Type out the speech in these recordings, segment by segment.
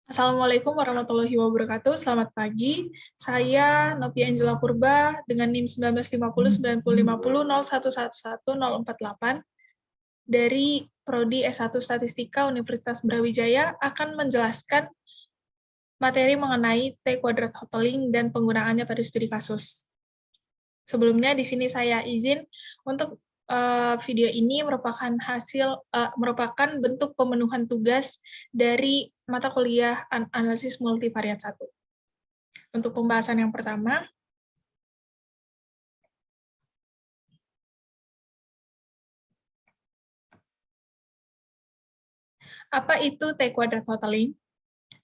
Assalamualaikum warahmatullahi wabarakatuh. Selamat pagi. Saya Novia Angela Purba dengan NIM 1950-9050-0111-048 dari Prodi S1 Statistika Universitas Brawijaya akan menjelaskan materi mengenai T-kuadrat hoteling dan penggunaannya pada studi kasus. Sebelumnya di sini saya izin untuk video ini merupakan bentuk pemenuhan tugas dari mata kuliah analisis multivariat 1. Untuk pembahasan yang pertama, apa itu T-kuadrat hoteling?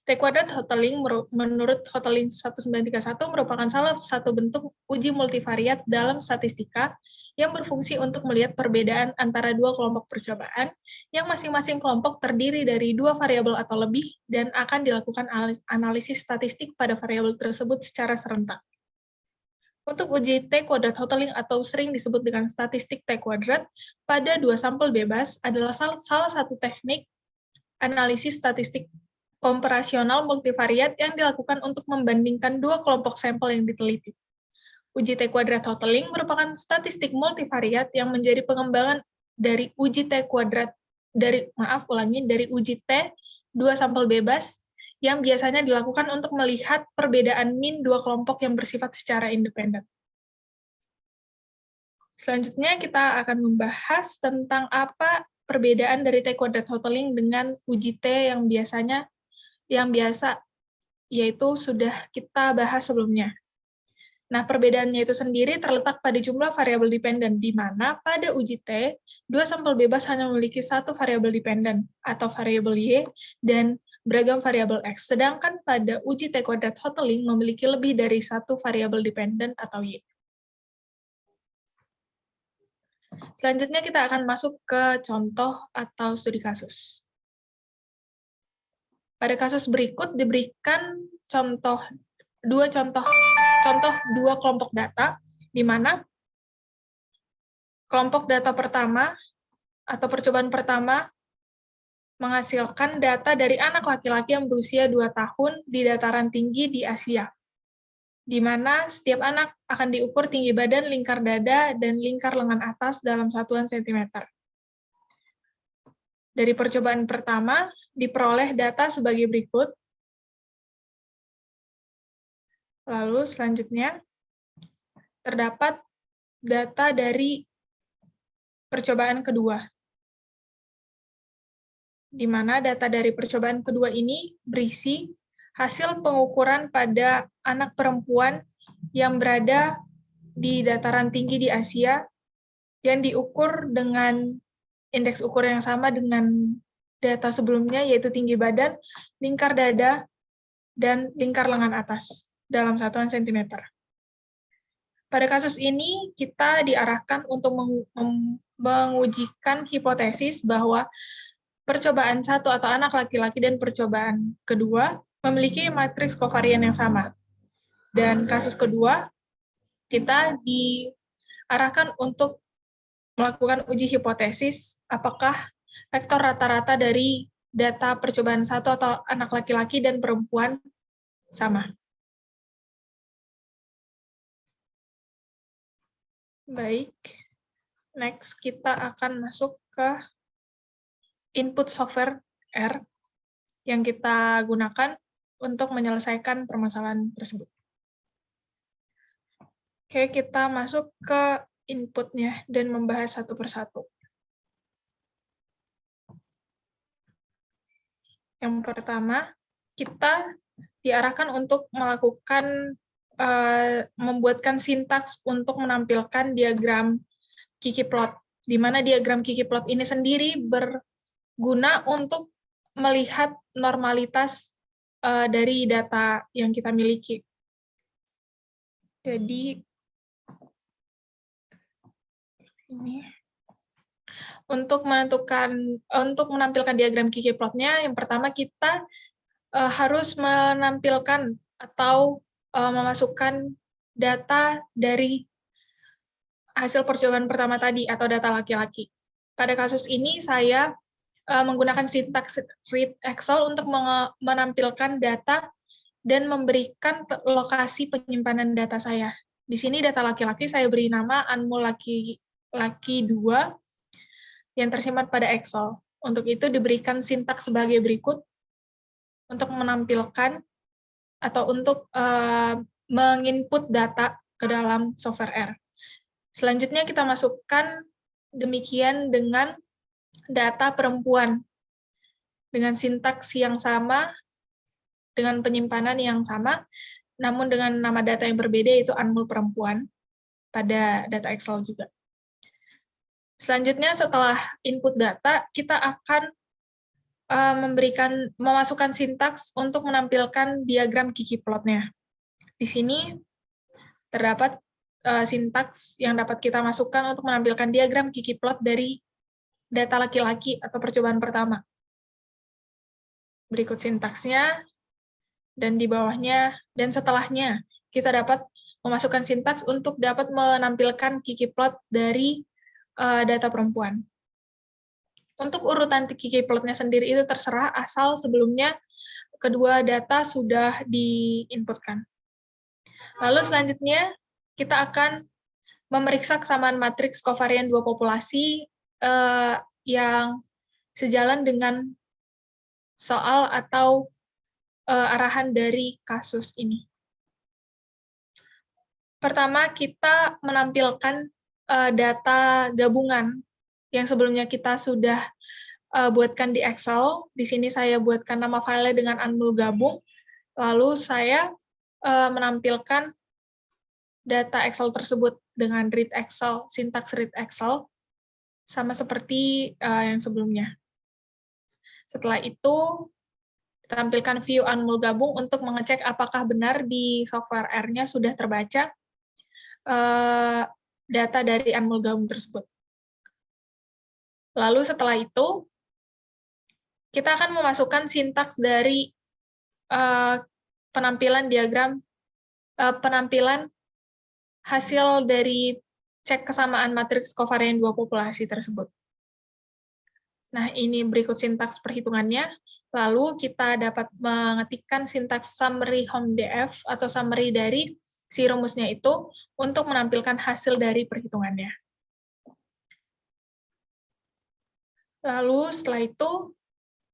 T-kuadrat hoteling menurut Hoteling 1931 merupakan salah satu bentuk uji multivariat dalam statistika yang berfungsi untuk melihat perbedaan antara dua kelompok percobaan yang masing-masing kelompok terdiri dari dua variabel atau lebih dan akan dilakukan analisis statistik pada variabel tersebut secara serentak. Untuk uji T-kuadrat hoteling atau sering disebut dengan statistik T-kuadrat pada dua sampel bebas adalah salah satu teknik analisis statistik komparasional multivariat yang dilakukan untuk membandingkan dua kelompok sampel yang diteliti. Uji T-kuadrat hoteling merupakan statistik multivariat yang menjadi pengembangan dari uji T-kuadrat dari uji T dua sampel bebas yang biasanya dilakukan untuk melihat perbedaan min dua kelompok yang bersifat secara independen. Selanjutnya kita akan membahas tentang apa perbedaan dari T-kuadrat hoteling dengan uji T yang biasa, yaitu sudah kita bahas sebelumnya. Nah, perbedaannya itu sendiri terletak pada jumlah variabel dependen, di mana pada uji T, dua sampel bebas hanya memiliki satu variabel dependen, atau variabel Y, dan beragam variabel X, sedangkan pada uji T-kuadrat hoteling memiliki lebih dari satu variabel dependen atau Y. Selanjutnya kita akan masuk ke contoh atau studi kasus. Pada kasus berikut diberikan dua kelompok data, di mana kelompok data pertama atau percobaan pertama menghasilkan data dari anak laki-laki yang berusia 2 tahun di dataran tinggi di Asia, di mana setiap anak akan diukur tinggi badan, lingkar dada, dan lingkar lengan atas dalam satuan sentimeter. Dari percobaan pertama, diperoleh data sebagai berikut. Lalu selanjutnya, terdapat data dari percobaan kedua, di mana data dari percobaan kedua ini berisi hasil pengukuran pada anak perempuan yang berada di dataran tinggi di Asia, yang diukur dengan indeks ukur yang sama dengan data sebelumnya, yaitu tinggi badan, lingkar dada, dan lingkar lengan atas dalam satuan sentimeter. Pada kasus ini, kita diarahkan untuk mengujikan hipotesis bahwa percobaan satu atau anak laki-laki dan percobaan kedua memiliki matriks kovarian yang sama. Dan kasus kedua, kita diarahkan untuk melakukan uji hipotesis apakah vektor rata-rata dari data percobaan satu atau anak laki-laki dan perempuan sama. Baik, next kita akan masuk ke input software R yang kita gunakan untuk menyelesaikan permasalahan tersebut. Oke, kita masuk ke inputnya dan membahas satu persatu. Yang pertama, kita diarahkan untuk membuatkan sintaks untuk menampilkan diagram Kiki plot, di mana diagram Kiki plot ini sendiri berguna untuk melihat normalitas dari data yang kita miliki. Jadi, ini untuk menampilkan diagram Kiki plotnya, yang pertama kita harus menampilkan atau memasukkan data dari hasil percobaan pertama tadi atau data laki-laki. Pada kasus ini saya menggunakan sintaks read Excel untuk menampilkan data dan memberikan lokasi penyimpanan data saya. Di sini data laki-laki saya beri nama Anmol laki 2 yang tersimpan pada Excel. Untuk itu diberikan sintaks sebagai berikut untuk menampilkan atau untuk menginput data ke dalam software R. Selanjutnya kita masukkan demikian dengan data perempuan dengan sintaks yang sama, dengan penyimpanan yang sama, namun dengan nama data yang berbeda, yaitu Anmol perempuan pada data Excel juga. Selanjutnya setelah input data, kita akan memasukkan sintaks untuk menampilkan diagram Kiki plot-nya. Di sini terdapat sintaks yang dapat kita masukkan untuk menampilkan diagram Kiki plot dari data laki-laki atau percobaan pertama. Berikut sintaksnya, dan di bawahnya, dan setelahnya, kita dapat memasukkan sintaks untuk dapat menampilkan Kiki plot dari data perempuan. Untuk urutan Kiki plot-nya sendiri itu terserah, asal sebelumnya kedua data sudah diinputkan. Lalu selanjutnya, kita akan memeriksa kesamaan matriks kovarian dua populasi yang sejalan dengan soal atau arahan dari kasus ini. Pertama, kita menampilkan data gabungan yang sebelumnya kita sudah buatkan di Excel. Di sini saya buatkan nama filenya dengan Anmol gabung. Lalu saya menampilkan data Excel tersebut dengan read Excel, sintaks read Excel, sama seperti yang sebelumnya. Setelah itu, tampilkan view Anmol gabung untuk mengecek apakah benar di software R-nya sudah terbaca data dari Anmol gabung tersebut. Lalu setelah itu, kita akan memasukkan sintaks dari penampilan diagram, penampilan hasil dari cek kesamaan matriks kovarian dua populasi tersebut. Nah, ini berikut sintaks perhitungannya. Lalu kita dapat mengetikkan sintaks summary HOME-DF atau summary dari si rumusnya itu untuk menampilkan hasil dari perhitungannya. Lalu setelah itu,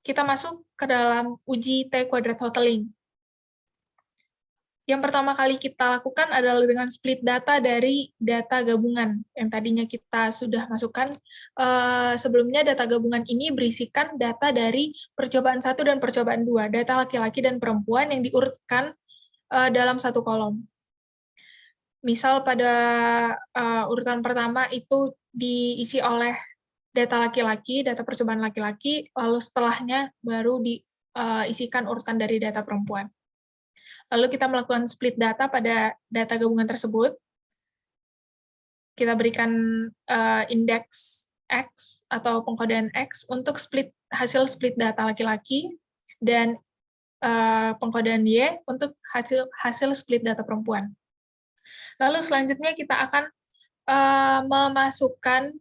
kita masuk ke dalam uji T kuadrat totaling. Yang pertama kali kita lakukan adalah dengan split data dari data gabungan yang tadinya kita sudah masukkan. Sebelumnya data gabungan ini berisikan data dari percobaan 1 dan percobaan 2, data laki-laki dan perempuan yang diurutkan dalam satu kolom. Misal pada urutan pertama itu diisi oleh data laki-laki, data percobaan laki-laki, lalu setelahnya baru diisikan urutan dari data perempuan. Lalu kita melakukan split data pada data gabungan tersebut. Kita berikan indeks X atau pengkodean X untuk hasil split data laki-laki dan pengkodean Y untuk hasil split data perempuan. Lalu selanjutnya kita akan memasukkan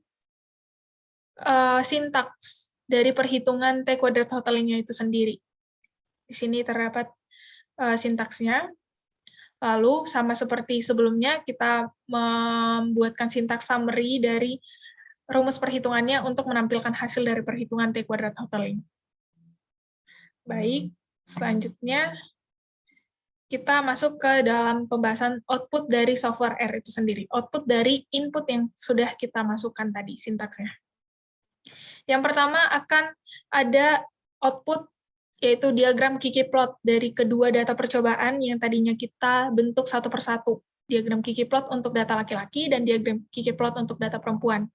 sintaks dari perhitungan T kuadrat totalingnya itu sendiri. Di sini terdapat sintaksnya. Lalu, sama seperti sebelumnya, kita membuatkan sintaks summary dari rumus perhitungannya untuk menampilkan hasil dari perhitungan T kuadrat totaling. Baik, selanjutnya kita masuk ke dalam pembahasan output dari software R itu sendiri. Output dari input yang sudah kita masukkan tadi, sintaksnya. Yang pertama akan ada output yaitu diagram Kiki plot dari kedua data percobaan yang tadinya kita bentuk satu persatu. Diagram Kiki plot untuk data laki-laki dan diagram Kiki plot untuk data perempuan.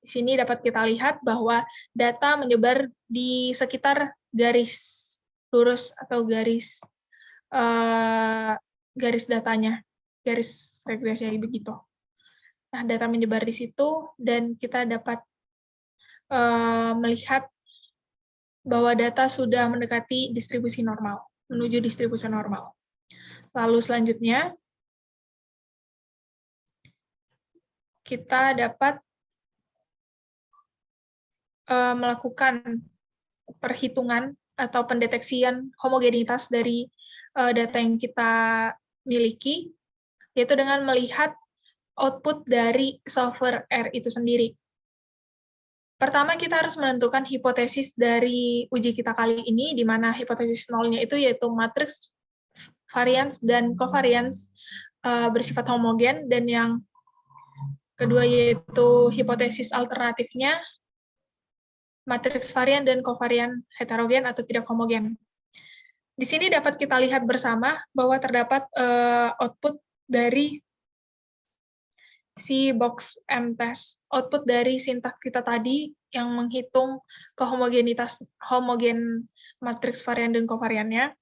Di sini dapat kita lihat bahwa data menyebar di sekitar garis lurus atau garis datanya, garis regresinya begitu. Nah, data menyebar di situ dan kita dapat melihat bahwa data sudah mendekati distribusi normal, menuju distribusi normal. Lalu selanjutnya, kita dapat melakukan perhitungan atau pendeteksian homogenitas dari data yang kita miliki, yaitu dengan melihat output dari software R itu sendiri. Pertama, kita harus menentukan hipotesis dari uji kita kali ini, di mana hipotesis nolnya itu yaitu matriks varians dan covariance bersifat homogen, dan yang kedua yaitu hipotesis alternatifnya, matriks varian dan covarian heterogen atau tidak homogen. Di sini dapat kita lihat bersama bahwa terdapat output dari si box MTest, output dari sintaks kita tadi yang menghitung kehomogenitas homogen matriks varian dan covariannya,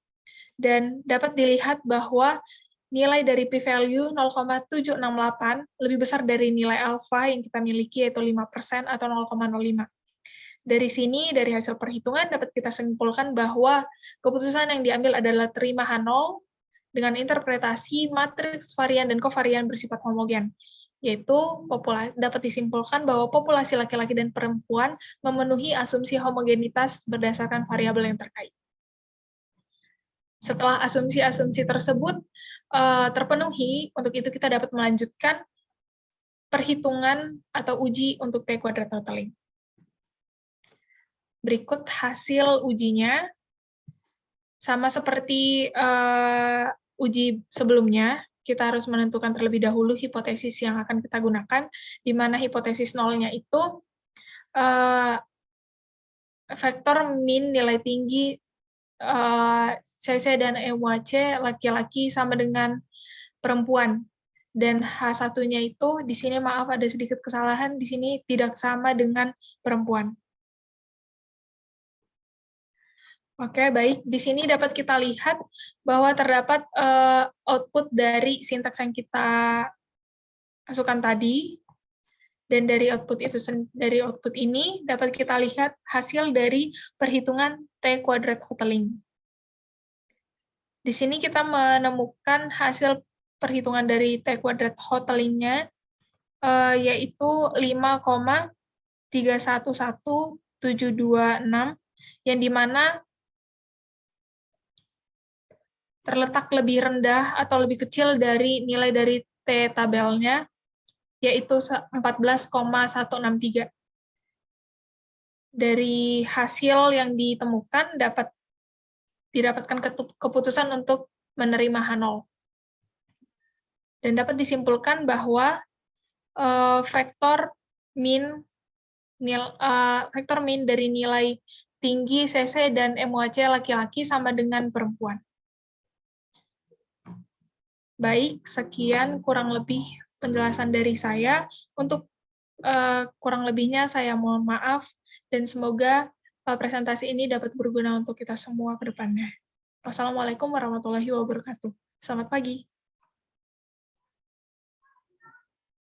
dan dapat dilihat bahwa nilai dari p-value 0,768 lebih besar dari nilai alfa yang kita miliki, yaitu 5% atau 0,05. Dari sini, dari hasil perhitungan, dapat kita simpulkan bahwa keputusan yang diambil adalah terima H0 dengan interpretasi matriks varian dan covarian bersifat homogen, yaitu dapat disimpulkan bahwa populasi laki-laki dan perempuan memenuhi asumsi homogenitas berdasarkan variabel yang terkait. Setelah asumsi-asumsi tersebut terpenuhi, untuk itu kita dapat melanjutkan perhitungan atau uji untuk T-kuadrat totaling. Berikut hasil ujinya. Sama seperti uji sebelumnya, kita harus menentukan terlebih dahulu hipotesis yang akan kita gunakan, di mana hipotesis nolnya itu vektor min nilai tinggi CC dan MUAC laki-laki sama dengan perempuan. Dan H1-nya itu, di sini maaf ada sedikit kesalahan, di sini tidak sama dengan perempuan. Oke, baik. Di sini dapat kita lihat bahwa terdapat output dari sintaks yang kita masukkan tadi, dan dari output ini dapat kita lihat hasil dari perhitungan T-kuadrat Hotelling. Di sini kita menemukan hasil perhitungan dari T-kuadrat Hotelling-nya, yaitu 5,311726, yang dimana terletak lebih rendah atau lebih kecil dari nilai dari T-tabelnya, yaitu 14,163. Dari hasil yang ditemukan didapatkan keputusan untuk menerima H0. Dan dapat disimpulkan bahwa vektor min dari nilai tinggi CC dan MUAC laki-laki sama dengan perempuan. Baik, sekian kurang lebih penjelasan dari saya. Untuk kurang lebihnya saya mohon maaf, dan semoga presentasi ini dapat berguna untuk kita semua ke depannya. Wassalamualaikum warahmatullahi wabarakatuh. Selamat pagi.